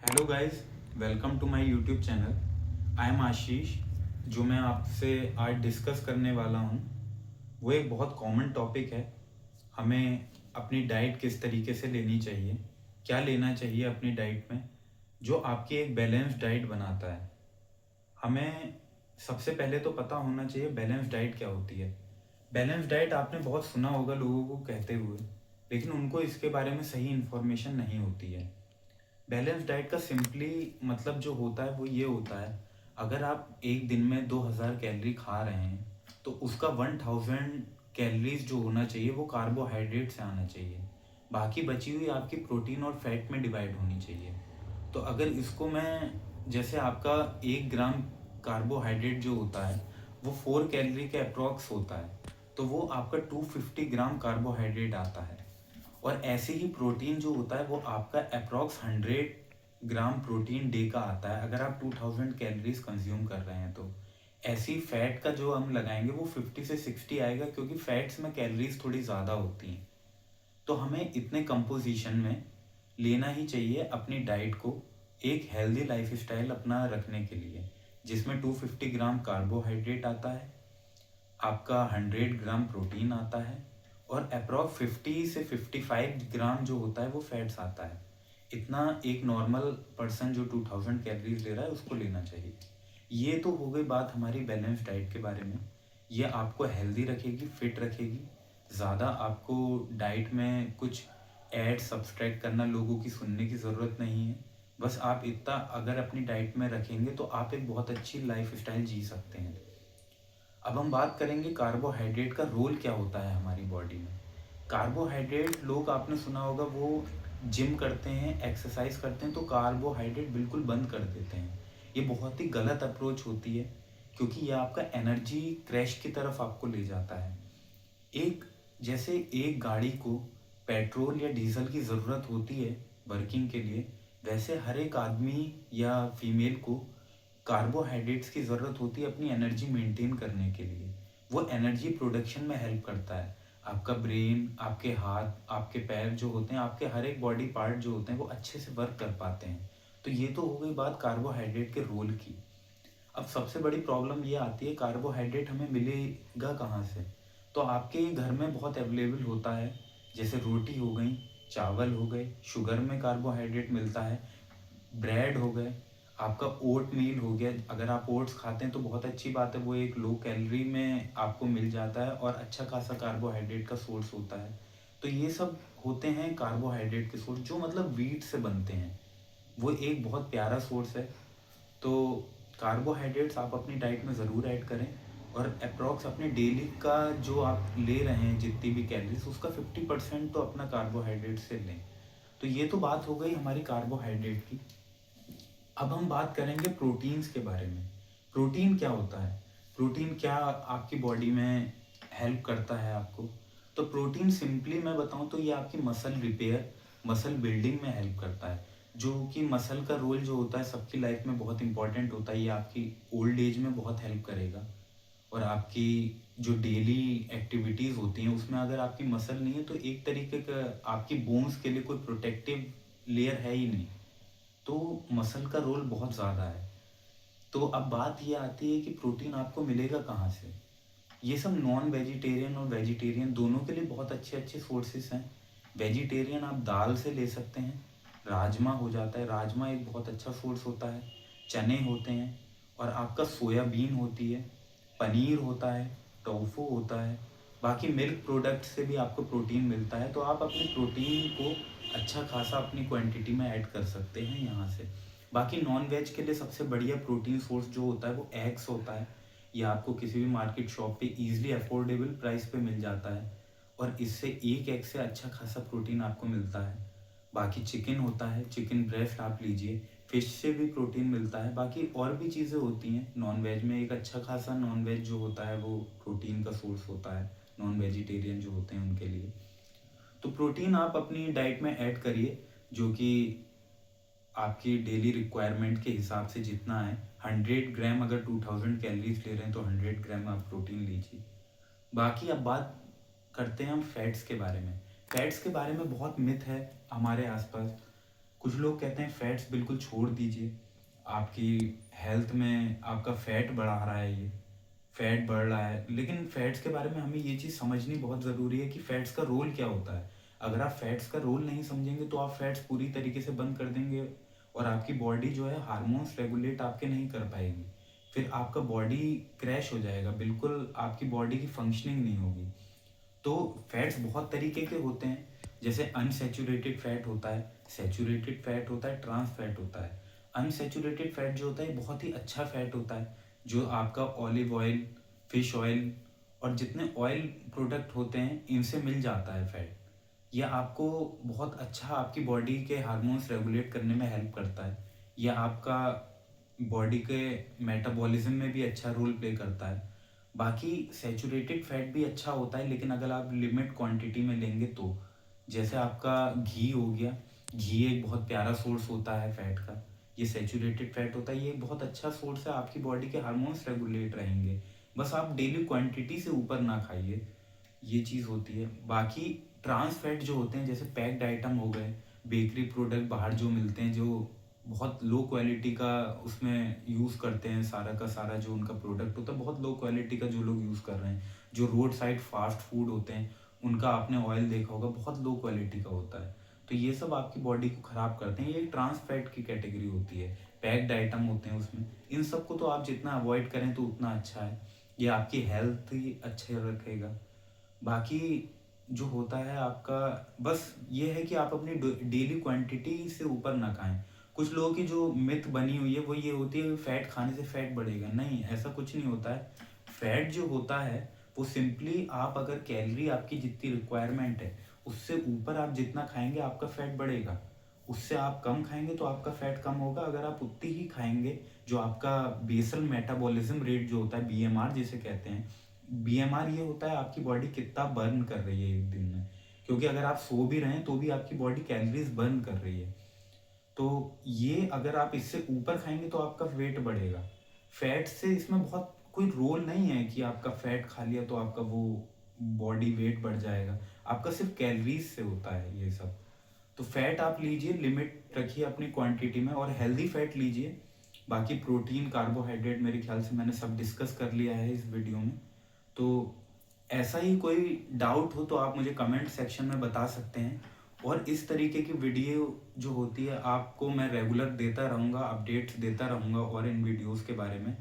Hello guys, welcome to my YouTube channel. I am Ashish. जो मैं आपसे आज डिस्कस करने वाला हूँ वो एक बहुत कॉमन टॉपिक है। हमें अपनी डाइट किस तरीके से लेनी चाहिए, क्या लेना चाहिए अपनी डाइट में जो आपकी एक बैलेंस डाइट बनाता है। हमें सबसे पहले तो पता होना चाहिए बैलेंस डाइट क्या होती है। बैलेंस डाइट आपने बहुत सुना होगा लोगों को कहते हुए, लेकिन उनको इसके बारे में सही इन्फॉर्मेशन नहीं होती है। बैलेंस डाइट का सिंपली मतलब जो होता है वो ये होता है, अगर आप एक दिन में 2000 कैलोरी खा रहे हैं तो उसका 1000 कैलोरीज जो होना चाहिए वो कार्बोहाइड्रेट से आना चाहिए। बाकी बची हुई आपकी प्रोटीन और फैट में डिवाइड होनी चाहिए। तो अगर इसको मैं, जैसे आपका 1 ग्राम कार्बोहाइड्रेट जो होता है वो 4 कैलोरी के अप्रॉक्स होता है, तो वो आपका 250 ग्राम कार्बोहाइड्रेट आता है। और ऐसे ही प्रोटीन जो होता है वो आपका अप्रॉक्स 100 ग्राम प्रोटीन डे का आता है अगर आप 2000 कैलोरीज कंज्यूम कर रहे हैं। तो ऐसी फैट का जो हम लगाएंगे वो 50 से 60 आएगा, क्योंकि फैट्स में कैलोरीज थोड़ी ज़्यादा होती हैं। तो हमें इतने कंपोजिशन में लेना ही चाहिए अपनी डाइट को, एक हेल्दी लाइफ स्टाइल अपना रखने के लिए, जिसमें 250 ग्राम कार्बोहाइड्रेट आता है, आपका 100 ग्राम प्रोटीन आता है, और अप्रॉक्स 50 से 55 ग्राम जो होता है वो फैट्स आता है। इतना एक नॉर्मल पर्सन जो 2000 कैलोरीज ले रहा है उसको लेना चाहिए। ये तो हो गई बात हमारी बैलेंस डाइट के बारे में। ये आपको हेल्दी रखेगी, फिट रखेगी। ज़्यादा आपको डाइट में कुछ ऐड सब्सट्रैक्ट करना, लोगों की सुनने की ज़रूरत नहीं है। बस आप इतना अगर अपनी डाइट में रखेंगे तो आप एक बहुत अच्छी लाइफ स्टाइल जी सकते हैं। अब हम बात करेंगे कार्बोहाइड्रेट का रोल क्या होता है हमारी बॉडी में। कार्बोहाइड्रेट, लोग आपने सुना होगा वो जिम करते हैं, एक्सरसाइज करते हैं तो कार्बोहाइड्रेट बिल्कुल बंद कर देते हैं। ये बहुत ही गलत अप्रोच होती है, क्योंकि ये आपका एनर्जी क्रैश की तरफ आपको ले जाता है। एक, जैसे एक गाड़ी को पेट्रोल या डीजल की ज़रूरत होती है वर्किंग के लिए, वैसे हर एक आदमी या फीमेल को कार्बोहाइड्रेट्स की ज़रूरत होती है अपनी एनर्जी मेंटेन करने के लिए। वो एनर्जी प्रोडक्शन में हेल्प करता है। आपका ब्रेन, आपके हाथ, आपके पैर जो होते हैं, आपके हर एक बॉडी पार्ट जो होते हैं वो अच्छे से वर्क कर पाते हैं। तो ये तो हो गई बात कार्बोहाइड्रेट के रोल की। अब सबसे बड़ी प्रॉब्लम ये आती है कार्बोहाइड्रेट हमें मिलेगा कहाँ से। तो आपके घर में बहुत अवेलेबल होता है, जैसे रोटी हो गई, चावल हो गए, शुगर में कार्बोहाइड्रेट मिलता है, ब्रेड हो गए, आपका ओट मील हो गया। अगर आप ओट्स खाते हैं तो बहुत अच्छी बात है, वो एक लो कैलोरी में आपको मिल जाता है और अच्छा खासा कार्बोहाइड्रेट का सोर्स होता है। तो ये सब होते हैं कार्बोहाइड्रेट के सोर्स, जो मतलब वीट से बनते हैं। वो एक बहुत प्यारा सोर्स है। तो कार्बोहाइड्रेट्स आप अपनी डाइट में ज़रूर ऐड करें, और अप्रॉक्स अपने डेली का जो आप ले रहे हैं जितनी भी कैलोरीज, उसका 50% तो अपना कार्बोहाइड्रेट से लें। तो ये तो बात हो गई हमारी कार्बोहाइड्रेट की। अब हम बात करेंगे प्रोटीन्स के बारे में। प्रोटीन क्या होता है, प्रोटीन क्या आपकी बॉडी में हेल्प करता है आपको। तो प्रोटीन सिंपली मैं बताऊं तो ये आपकी मसल रिपेयर, मसल बिल्डिंग में हेल्प करता है। जो कि मसल का रोल जो होता है सबकी लाइफ में बहुत इंपॉर्टेंट होता है। ये आपकी ओल्ड एज में बहुत हेल्प करेगा। और आपकी जो डेली एक्टिविटीज़ होती हैं उसमें अगर आपकी मसल नहीं है तो एक तरीके का आपकी बोन्स के लिए कोई प्रोटेक्टिव लेयर है ही नहीं। तो मसल का रोल बहुत ज़्यादा है। तो अब बात ये आती है कि प्रोटीन आपको मिलेगा कहाँ से। ये सब नॉन वेजिटेरियन और वेजिटेरियन दोनों के लिए बहुत अच्छे अच्छे सोर्सेस हैं। वेजिटेरियन आप दाल से ले सकते हैं, राजमा हो जाता है, राजमा एक बहुत अच्छा सोर्स होता है, चने होते हैं, और आपका सोयाबीन होती है, पनीर होता है, टोफू होता है। बाकी मिल्क प्रोडक्ट से भी आपको प्रोटीन मिलता है। तो आप अपने प्रोटीन को अच्छा खासा अपनी क्वांटिटी में ऐड कर सकते हैं यहाँ से। बाकी नॉन वेज के लिए सबसे बढ़िया प्रोटीन सोर्स जो होता है वो एग्स होता है। ये आपको किसी भी मार्केट शॉप पे इजीली अफोर्डेबल प्राइस पे मिल जाता है, और इससे एक एग से अच्छा खासा प्रोटीन आपको मिलता है। बाकी चिकन होता है, चिकन ब्रेस्ट आप लीजिए, फिश से भी प्रोटीन मिलता है। बाकी और भी चीज़ें होती हैं नॉन वेज में, एक अच्छा खासा नॉन वेज जो होता है वो प्रोटीन का सोर्स होता है नॉन वेजिटेरियन जो होते हैं उनके लिए। तो प्रोटीन आप अपनी डाइट में ऐड करिए, जो कि आपकी डेली रिक्वायरमेंट के हिसाब से जितना है। 100 ग्राम अगर 2000 कैलोरीज ले रहे हैं तो 100 ग्राम आप प्रोटीन लीजिए। बाकी अब बात करते हैं हम फैट्स के बारे में। फैट्स के बारे में बहुत मिथ है हमारे आसपास। कुछ लोग कहते हैं फैट्स बिल्कुल छोड़ दीजिए, आपकी हेल्थ में आपका फैट बढ़ा रहा है ये, फैट बढ़ रहा है। लेकिन फैट्स के बारे में हमें ये चीज़ समझनी बहुत ज़रूरी है कि फैट्स का रोल क्या होता है। अगर आप फैट्स का रोल नहीं समझेंगे तो आप फैट्स पूरी तरीके से बंद कर देंगे और आपकी बॉडी जो है हार्मोन्स रेगुलेट आपके नहीं कर पाएगी। फिर आपका बॉडी क्रैश हो जाएगा, बिल्कुल आपकी बॉडी की फंक्शनिंग नहीं होगी। तो फैट्स बहुत तरीके के होते हैं, जैसे अनसेचुरेटेड फैट होता है, सेचुरेटेड फैट होता है, ट्रांस फैट होता है। अनसेचुरेटेड फैट जो होता है बहुत ही अच्छा फैट होता है, जो आपका ऑलिव ऑयल, फिश ऑयल और जितने ऑयल प्रोडक्ट होते हैं इनसे मिल जाता है फैट। यह आपको बहुत अच्छा आपकी बॉडी के हार्मोन्स रेगुलेट करने में हेल्प करता है। यह आपका बॉडी के मेटाबॉलिज्म में भी अच्छा रोल प्ले करता है। बाकी सैचुरेटेड फैट भी अच्छा होता है, लेकिन अगर आप लिमिट क्वांटिटी में लेंगे तो, जैसे आपका घी हो गया, घी एक बहुत प्यारा सोर्स होता है फैट का। ये सैचुरेटेड फैट होता है, ये एक बहुत अच्छा सोर्स है, आपकी बॉडी के हार्मोन्स रेगुलेट रहेंगे। बस आप डेली क्वांटिटी से ऊपर ना खाइए, ये चीज़ होती है। बाकी ट्रांस फैट जो होते हैं, जैसे पैक्ड आइटम हो गए, बेकरी प्रोडक्ट बाहर जो मिलते हैं, जो बहुत लो क्वालिटी का उसमें यूज़ करते हैं, सारा का सारा जो उनका प्रोडक्ट होता है बहुत लो क्वालिटी का जो लोग यूज़ कर रहे हैं। जो रोड साइड फास्ट फूड होते हैं उनका आपने ऑयल देखा होगा, बहुत लो क्वालिटी का होता है। तो ये सब आपकी बॉडी को ख़राब करते हैं, ये ट्रांस फैट की कैटेगरी होती है। पैक्ड आइटम होते हैं उसमें, इन सब को तो आप जितना अवॉइड करें तो उतना अच्छा है, ये आपकी हेल्थ ही अच्छे रखेगा। बाकी जो होता है आपका, बस ये है कि आप अपनी डेली क्वांटिटी से ऊपर ना खाएं। कुछ लोगों की जो मिथ बनी हुई है वो ये होती है फैट खाने से फैट बढ़ेगा, नहीं, ऐसा कुछ नहीं होता है। फैट जो होता है वो सिंपली, आप अगर कैलोरी आपकी जितनी रिक्वायरमेंट है उससे ऊपर आप जितना खाएंगे आपका फैट बढ़ेगा। उससे आप कम खाएंगे तो आपका फैट कम होगा। अगर आप उतनी ही खाएंगे, जो आपका बेसल मेटाबॉलिज्म रेट जो होता है, बीएमआर जिसे कहते हैं, बीएमआर ये होता है आपकी बॉडी कितना बर्न कर रही है एक दिन में। क्योंकि अगर आप सो भी रहे हैं तो भी आपकी बॉडी कैलोरीज बर्न कर रही है। तो ये अगर आप इससे ऊपर खाएंगे तो आपका वेट बढ़ेगा। फैट से इसमें बहुत कोई रोल नहीं है कि आपका फैट खा लिया तो आपका वो बॉडी वेट बढ़ जाएगा। आपका सिर्फ कैलोरीज से होता है ये सब। तो फैट आप लीजिए, लिमिट रखिए अपनी क्वांटिटी में, और हेल्दी फैट लीजिए। बाकी प्रोटीन, कार्बोहाइड्रेट मेरे ख्याल से मैंने सब डिस्कस कर लिया है इस वीडियो में। तो ऐसा ही कोई डाउट हो तो आप मुझे कमेंट सेक्शन में बता सकते हैं। और इस तरीके की वीडियो जो होती है आपको मैं रेगुलर देता रहूँगा, अपडेट्स देता रहूँगा और इन वीडियोस के बारे में।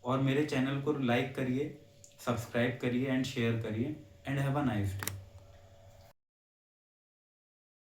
और मेरे चैनल को लाइक करिए, सब्सक्राइब करिए एंड शेयर करिए, and have a nice day.